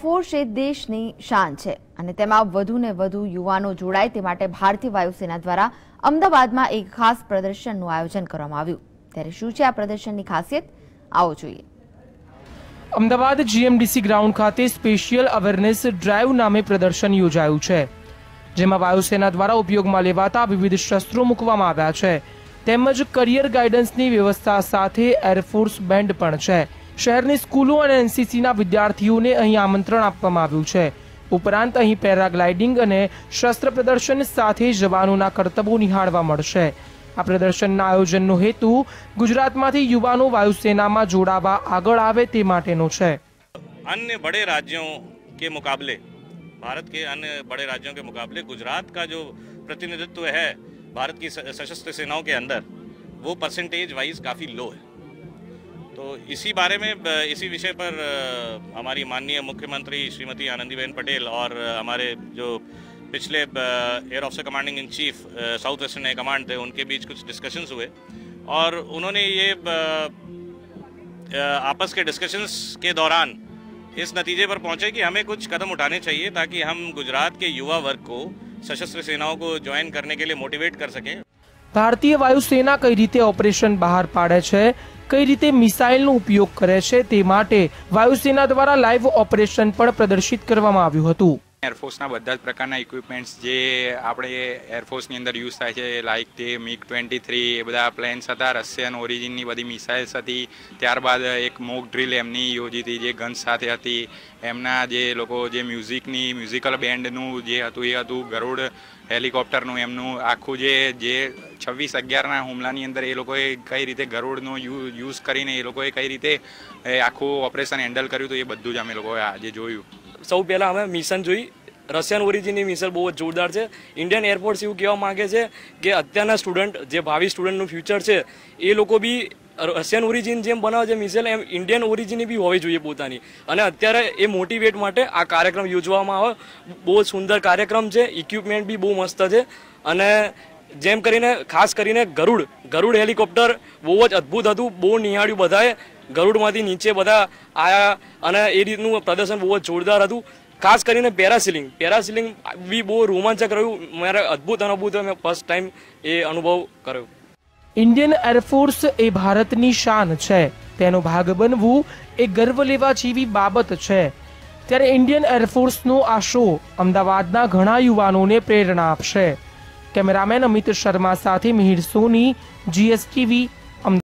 Force એ દેશની શાન છે અને તેમાં વધુને વધુ યુવાનો જોડાય તે માટે ભારતીય વાયુસેના દ્વારા અમદાવાદમાં એક ખાસ પ્રદર્શનનું આયોજન કરવામાં આવ્યું। ત્યારે શું છે આ પ્રદર્શનની ખાસિયત, આવો જોઈએ। અમદાવાદ જીએમડીસી ગ્રાઉન્ડ ખાતે સ્પેશિયલ અવેરનેસ ડ્રાઈવ નામે પ્રદર્શન યોજાયું છે, જેમાં વાયુસેના દ્વારા ઉપયોગમાં લેવાતા વિવિધ શસ્ત્રો મૂકવામાં આવ્યા છે તેમજ કરિયર ગાઈડન્સની વ્યવસ્થા સાથે એરફોર્સ બેન્ડ પણ છે। શહેરની સ્કૂલો અને એનસીસીના વિદ્યાર્થીઓને અહીં આમંત્રણ આપવામાં આવ્યું છે। ઉપરાંત અહીં પેરાગ્લાઇડિંગ અને શસ્ત્ર પ્રદર્શન સાથે જવાનોના કરતબો નિહાળવા મળશે। આ પ્રદર્શનના આયોજનનો હેતુ ગુજરાતમાંથી યુવાનો વાયુસેનામાં જોડાવા આગળ આવે તે માટેનો છે। अन्य बड़े राज्यों के मुकाबले, भारत के अन्य बड़े राज्यों के मुकाबले गुजरात का जो प्रतिनिधित्व है भारत की सशस्त्र सेनाओं के अंदर, वो परसेंटेज वाइज काफ़ी लो है। तो इसी बारे में, इसी विषय पर हमारी माननीय मुख्यमंत्री श्रीमती आनंदीबेन पटेल और हमारे जो पिछले air officer commanding in chief south western air command थे, उनके बीच कुछ डिस्कशंस हुए और उन्होंने ये आपस के डिस्कशंस के दौरान इस नतीजे पर पहुंचे कि हमें कुछ कदम उठाने चाहिए ताकि हम गुजरात के युवा वर्ग को सशस्त्र सेनाओं को ज्वाइन करने के लिए मोटिवेट कर सकें। भारतीय वायुसेना कई रीते ऑपरेशन बहार पाड़े छे, कई रीते मिसाइलનો ઉપયોગ કરે છે તે માટે વાયુસેના દ્વારા લાઈવ ઓપરેશન પણ પ્રદર્શિત કરવામાં આવ્યું હતું। એરફોર્સના બધા જ પ્રકારના ઇક્વિપમેન્ટ્સ જે આપણે એરફોર્સની અંદર યુઝ થાય છે, લાઇક તે MiG-23 એ બધા પ્લેન્સ હતા, રશિયન ઓરિજિનની બધી મિસાઇલ્સ હતી। ત્યારબાદ એક મોક ડ્રીલ એમની યોજી હતી જે ગન્સ સાથે હતી। એમના જે લોકો જે મ્યુઝિકલ બેન્ડનું જે હતું એ હતું, ગરુડ હેલિકોપ્ટરનું એમનું આખું જે 26/11ના હુમલાની અંદર એ લોકોએ કઈ રીતે ગરુડનો યુઝ કરીને એ લોકોએ કઈ રીતે આખું ઓપરેશન હેન્ડલ કર્યું હતું એ બધું જ અમે લોકોએ આજે જોયું। સૌ પહેલાં અમે મિશન જોઈ, રશિયન ઓરિજિનની મિસાઇલ બહુ જ જોરદાર છે। ઇન્ડિયન એરફોર્સ એવું કહેવા માગે છે કે અત્યારના સ્ટુડન્ટ, જે ભાવિ સ્ટુડન્ટનું ફ્યુચર છે, એ લોકો બી રશિયન ઓરિજિન જેમ બનાવે છે મિસાઇલ, એમ ઇન્ડિયન ઓરિજિનની બી હોવી જોઈએ પોતાની। અને અત્યારે એ મોટિવેટ માટે આ કાર્યક્રમ યોજવામાં આવે। બહુ સુંદર કાર્યક્રમ છે, ઇક્વિપમેન્ટ બી બહુ મસ્ત છે। અને જેમ કરીને ખાસ કરીને ગરુડ હેલિકોપ્ટર બહુ જ અદ્ભુત હતું, બહુ નિહાળ્યું બધાએ। ગરુડમાંથી નીચે બધા આયા અને એ રીતનું પ્રદર્શન બહુ જ જોરદાર હતું। ખાસ કરીને પેરાસિલિંગ બી બહુ રોમાંચક રહ્યું। મારે અદ્ભુત અનુભવ, મેં ફર્સ્ટ ટાઈમ એ અનુભવ કર્યો। ઇન્ડિયન એરફોર્સ એ ભારતની શાન છે, તેનો ભાગ બનવું એ ગર્વ લેવા જેવી બાબત છે। ત્યારે ઇન્ડિયન એરફોર્સનો આ શો અમદાવાદના ઘણા યુવાનોને પ્રેરણા આપશે। કેમેરામેન અમિત શર્મા સાથે મિહિર સોની, GSTV